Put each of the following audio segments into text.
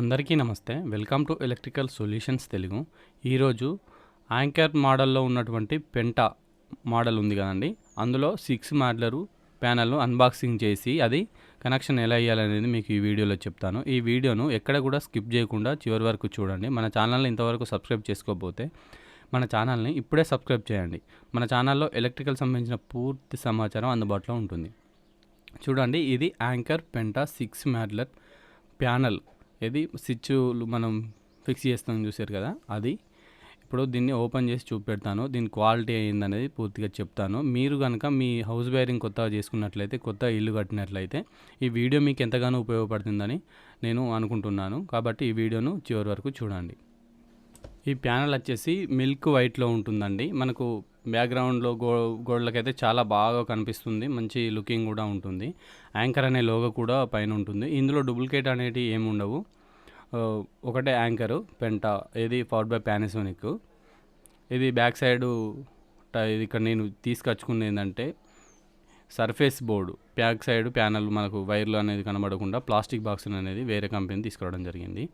అందరికీ నమస్తే. Welcome to electrical solutions Telugu. ఈరోజు యాంకర్ మోడల్లో ఉన్నటువంటి పెంటా మోడల్ ఉంది కదండి, అందులో 6 మాడ్లరు ప్యానెల్ను అన్బాక్సింగ్ చేసి అది కనెక్షన్ ఎలా వేయాలనేది మీకు ఈ వీడియోలో చెప్తాను. ఈ వీడియోను ఎక్కడ కూడా స్కిప్ చేయకుండా చివరి వరకు చూడండి. మన ఛానల్ని ఇంతవరకు సబ్స్క్రైబ్ చేసుకోకపోతే మన ఛానల్ని ఇప్పుడే సబ్స్క్రైబ్ చేయండి. మన ఛానల్లో ఎలక్ట్రికల్ సంబంధించిన పూర్తి సమాచారం అందుబాటులో ఉంటుంది. చూడండి, ఇది యాంకర్ పెంటా 6 మాడ్లర్ ప్యానెల్. ఇది స్విచ్లు మనం ఫిక్స్ చేస్తాం చూసారు కదా, అది. ఇప్పుడు దీన్ని ఓపెన్ చేసి చూపెడతాను. దీని క్వాలిటీ ఏందనేది పూర్తిగా చెప్తాను. మీరు కనుక మీ హౌస్ వైరింగ్ కొత్తగా చేసుకున్నట్లయితే, కొత్త ఇల్లు కట్టినట్లయితే ఈ వీడియో మీకు ఎంతగానో ఉపయోగపడుతుందని నేను అనుకుంటున్నాను. కాబట్టి ఈ వీడియోను చివరి వరకు చూడండి. ఈ ప్యానెల్ వచ్చేసి మిల్క్ వైట్లో ఉంటుందండి. మనకు బ్యాక్గ్రౌండ్లో గోడలకైతే చాలా బాగా కనిపిస్తుంది, మంచి లుకింగ్ కూడా ఉంటుంది. యాంకర్ అనే లోగో కూడా పైన ఉంటుంది. ఇందులో డూప్లికేట్ అనేటివి ఏమి ఉండవు. ఒకటే యాంకరు పెంటా, ఇది పవర్డ్ బై పానాసోనిక్. ఇది బ్యాక్ సైడు ఇది ఇక్కడ నేను తీసుకొచ్చుకున్నది ఏంటంటే surface board. Back side panel మనకు వైర్లు అనేది కనబడకుండా ప్లాస్టిక్ బాక్స్ అనేది వేరే కంపెనీ తీసుకురావడం జరిగింది.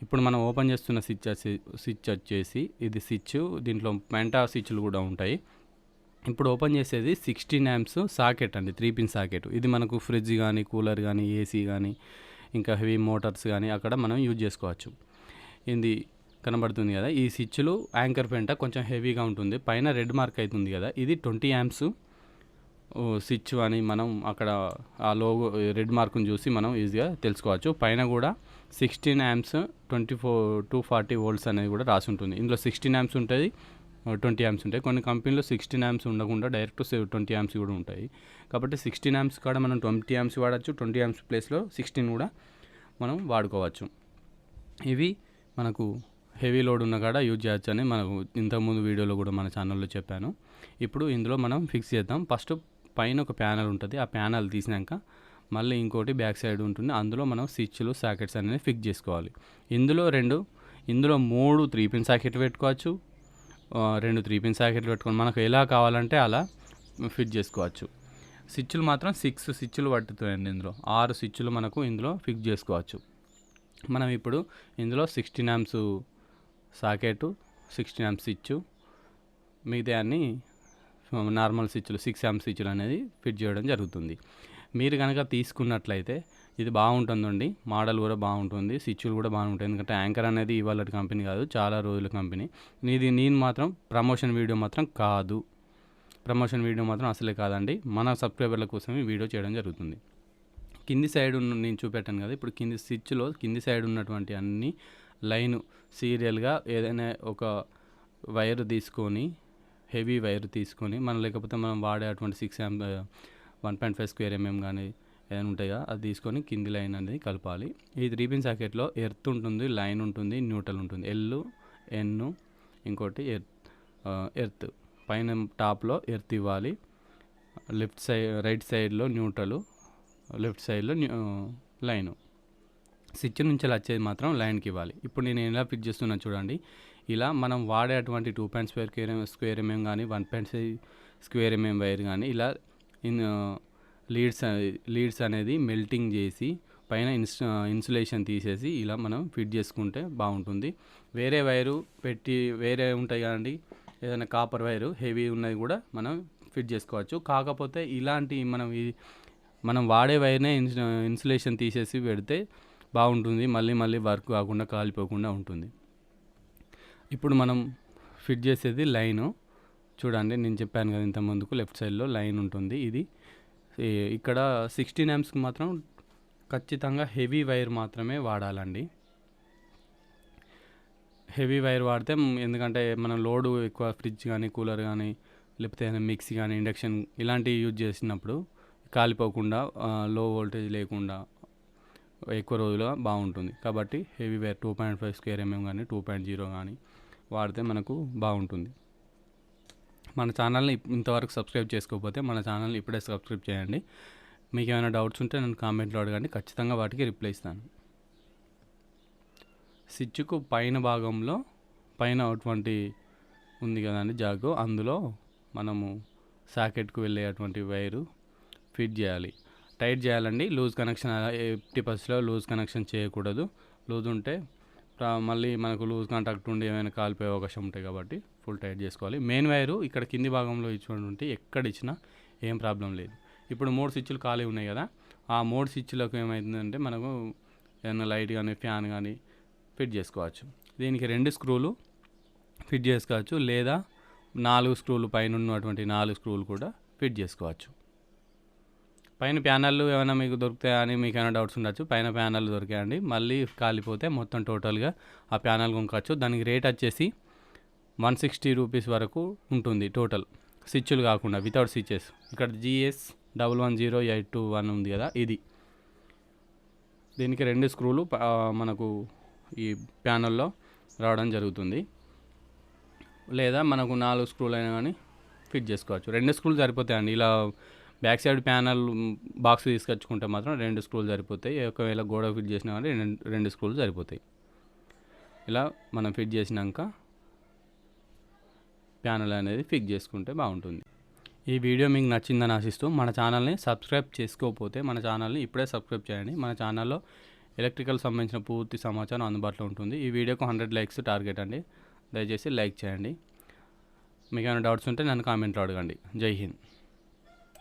ఇప్పుడు మనం ఓపెన్ చేస్తున్న స్విచ్ వచ్చేసి ఇది స్విచ్. దీంట్లో పెంటా స్విచ్లు కూడా ఉంటాయి. ఇప్పుడు ఓపెన్ చేసేది 16 amps సాకెట్ అండి, 3 పిన్ సాకెట్. ఇది మనకు ఫ్రిడ్జ్ కానీ, కూలర్ కానీ, ఏసీ కానీ, ఇంకా హెవీ మోటార్స్ కానీ అక్కడ మనం యూజ్ చేసుకోవచ్చు. ఇది కనబడుతుంది కదా, ఈ స్విచ్లు యాంకర్ పెంటా కొంచెం హెవీగా ఉంటుంది. పైన రెడ్ మార్క్ అవుతుంది కదా, ఇది 20 amps స్విచ్ అని మనం అక్కడ ఆ లోగో రెడ్ మార్క్ని చూసి మనం ఈజీగా తెలుసుకోవచ్చు. పైన కూడా 16 amps 240 volts అనేది కూడా రాసి ఉంటుంది. ఇందులో 16 amps ఉంటుంది, 20 amps ఉంటాయి. కొన్ని కంపెనీలో 16 amps ఉండకుండా డైరెక్ట్ 20 amps కూడా ఉంటాయి. కాబట్టి 16 amps కాడ మనం 20 amps వాడచ్చు, 20 amps ప్లేస్లో 16 కూడా మనం వాడుకోవచ్చు. ఇవి మనకు హెవీ లోడ్ ఉన్న కాడ యూజ్ చేయొచ్చు అని మనకు ఇంతకుముందు వీడియోలో కూడా మన ఛానల్లో చెప్పాను. ఇప్పుడు ఇందులో మనం ఫిక్స్ చేద్దాం. ఫస్ట్ పైన ఒక ప్యానల్ ఉంటుంది. ఆ ప్యానల్ తీసినాక మళ్ళీ ఇంకోటి బ్యాక్ సైడ్ ఉంటుంది. అందులో మనం స్విచ్లు సాకెట్స్ అనేది ఫిక్స్ చేసుకోవాలి. ఇందులో 3 3 పిన్ సాకెట్లు పెట్టుకోవచ్చు, 2 3 పిన్ సాకెట్లు పెట్టుకొని మనకు ఎలా కావాలంటే అలా ఫిట్ చేసుకోవచ్చు. స్విచ్లు మాత్రం 6 స్విచ్లు పట్టుతాయండి. ఇందులో 6 స్విచ్లు మనకు ఇందులో ఫిక్స్ చేసుకోవచ్చు. మనం ఇప్పుడు ఇందులో 16 amps సాకెట్, 16 amps స్విచ్, మిగతా అన్ని నార్మల్ స్విచ్లు 6 amps స్విచ్లు అనేది ఫిట్ చేయడం జరుగుతుంది. మీరు కనుక తీసుకున్నట్లయితే ఇది బాగుంటుందండి. మోడల్ కూడా బాగుంటుంది, స్విచ్లు కూడా బాగుంటాయి. ఎందుకంటే యాంకర్ అనేది ఇవాళ కంపెనీ కాదు, చాలా రోజుల కంపెనీ. నేను మాత్రం ప్రమోషన్ వీడియో మాత్రం అసలే కాదండి. మన సబ్స్క్రైబర్ల కోసం ఈ వీడియో చేయడం జరుగుతుంది. కింది సైడ్ నేను చూపెట్టాను కదా, ఇప్పుడు కింది స్విచ్లో కింది సైడ్ ఉన్నటువంటి అన్ని లైన్ సీరియల్గా ఏదైనా ఒక వైర్ తీసుకొని, హెవీ వైర్ తీసుకొని లేకపోతే మనం వాడే అటువంటి 1.5 square mm కానీ ఏదైనా ఉంటాయా అది తీసుకొని కింది లైన్ అనేది కలపాలి. ఈ 3 పిన్ సాకెట్లో ఎర్త్ ఉంటుంది, లైన్ ఉంటుంది, న్యూట్రల్ ఉంటుంది. ఎన్ ఇంకోటి ఎర్త్. పైన టాప్లో ఎర్త్ ఇవ్వాలి, రైట్ సైడ్లో న్యూట్రల్, లెఫ్ట్ సైడ్లో లైను. స్విచ్ నుంచి వచ్చేది మాత్రం లైన్కి ఇవ్వాలి. ఇప్పుడు నేను ఎలా ఫిట్ చేస్తున్నాను చూడండి. ఇలా మనం వాడేటువంటి 2.5 square mm కానీ 1.5 square mm వైర్ కానీ ఇలా లీడ్స్ అనేది మెల్టింగ్ చేసి పైన ఇన్సులేషన్ తీసేసి ఇలా మనం ఫిట్ చేసుకుంటే బాగుంటుంది. వేరే వైరు పెట్టి వేరే ఉంటాయి కదండి, ఏదైనా కాపర్ వైరు హెవీ ఉన్నది కూడా మనం ఫిట్ చేసుకోవచ్చు. కాకపోతే ఇలాంటి మనం వాడే వైర్నే ఇన్సులేషన్ తీసేసి పెడితే బాగుంటుంది. మళ్ళీ వర్క్ కాకుండా కాలిపోకుండా ఉంటుంది. ఇప్పుడు మనం ఫిట్ చేసేది లైను. చూడండి, నేను చెప్పాను కదా ఇంత ముందుకు, లెఫ్ట్ సైడ్లో లైన్ ఉంటుంది. ఇది ఇక్కడ 16 amps మాత్రం ఖచ్చితంగా హెవీ వైర్ మాత్రమే వాడాలండి. హెవీ వైర్ వాడితే, ఎందుకంటే మనం లోడు ఎక్కువ ఫ్రిడ్జ్ కానీ, కూలర్ కానీ, లేకపోతే మిక్సీ కానీ, ఇండక్షన్ ఇలాంటివి యూజ్ చేసినప్పుడు కాలిపోకుండా, లో వోల్టేజ్ లేకుండా ఎక్కువ రోజులుగా బాగుంటుంది. కాబట్టి హెవీ వైర్ 2.5 square mm కానీ 2.0 కానీ వాడితే మనకు బాగుంటుంది. మన ఛానల్ని ఇంతవరకు సబ్స్క్రైబ్ చేసుకోకపోతే మన ఛానల్ని ఇప్పుడే సబ్స్క్రైబ్ చేయండి. మీకు ఏమైనా డౌట్స్ ఉంటే నన్ను కామెంట్లో అడగండి, ఖచ్చితంగా వాటికి రిప్లై ఇస్తాను. స్విచ్కు పైన భాగంలో పైన అటువంటి ఉంది కదండి జాగు, అందులో మనము సాకెట్కు వెళ్ళే అటువంటి వైరు ఫిట్ చేయాలి. టైట్ చేయాలండి. లూజ్ కనెక్షన్ 80% లూజ్ కనెక్షన్ చేయకూడదు. లూజ్ ఉంటే మళ్ళీ మనకు లూజ్ కాంటాక్ట్ ఉండి ఏమైనా కాలిపోయే అవకాశం ఉంటాయి కాబట్టి ఫుల్ టైట్ చేసుకోవాలి. మెయిన్ వైరు ఇక్కడ కింది భాగంలో ఇచ్చుకుంటే ఎక్కడ ఇచ్చినా ఏం ప్రాబ్లం లేదు. ఇప్పుడు 3 స్విచ్లు ఖాళీ ఉన్నాయి కదా, ఆ 3 స్విచ్లకు ఏమవుతుందంటే మనకు ఏదైనా లైట్ కానీ ఫ్యాన్ కానీ ఫిట్ చేసుకోవచ్చు. దీనికి 2 స్క్రూలు ఫిట్ చేసుకోవచ్చు, లేదా 4 స్క్రూలు పైన ఉన్నటువంటి 4 స్క్రూలు కూడా ఫిట్ చేసుకోవచ్చు. పైన ప్యానళ్ళు ఏమైనా మీకు దొరుకుతాయని మీకు ఏమైనా డౌట్స్ ఉండొచ్చు. పైన ప్యానళ్ళు దొరికాయండి, మళ్ళీ కాలిపోతే మొత్తం టోటల్గా ఆ ప్యానల్ కొనుక్కోవచ్చు. దానికి రేట్ వచ్చేసి 160 రూపీస్ వరకు ఉంటుంది టోటల్, స్విచ్లు కాకుండా వితౌట్ స్విచెస్. ఇక్కడ GS110821 ఉంది కదా, ఇది దీనికి 2 స్క్రూలు మనకు ఈ ప్యానల్లో రావడం జరుగుతుంది, లేదా మనకు 4 స్క్రూలు అయినా కానీ ఫిట్ చేసుకోవచ్చు. 2 స్క్రూలు సరిపోతాయండి. ఇలా బ్యాక్ సైడ్ ప్యానల్ బాక్స్ తీసుకొచ్చుకుంటే మాత్రం 2 స్క్రూలు సరిపోతాయి. ఒకవేళ గోడ ఫిట్ చేసినా కానీ 2 స్క్రూలు సరిపోతాయి. ఇలా మనం ఫిట్ చేసినాక ప్యానల్ అనేది ఫిక్స్ చేసుకుంటే బాగుంటుంది. ఈ వీడియో మీకు నచ్చిందని ఆశిస్తూ, మన ఛానల్ని సబ్స్క్రైబ్ చేసుకోకపోతే మన ఛానల్ని ఇప్పుడే సబ్స్క్రైబ్ చేయండి. మన ఛానల్లో ఎలక్ట్రికల్ సంబంధించిన పూర్తి సమాచారం అందుబాటులో ఉంటుంది. ఈ వీడియోకు 100 లైక్స్ టార్గెట్ అండి, దయచేసి లైక్ చేయండి. మీకు ఏమైనా డౌట్స్ ఉంటే నన్ను కామెంట్లో అడగండి. జై హింద్.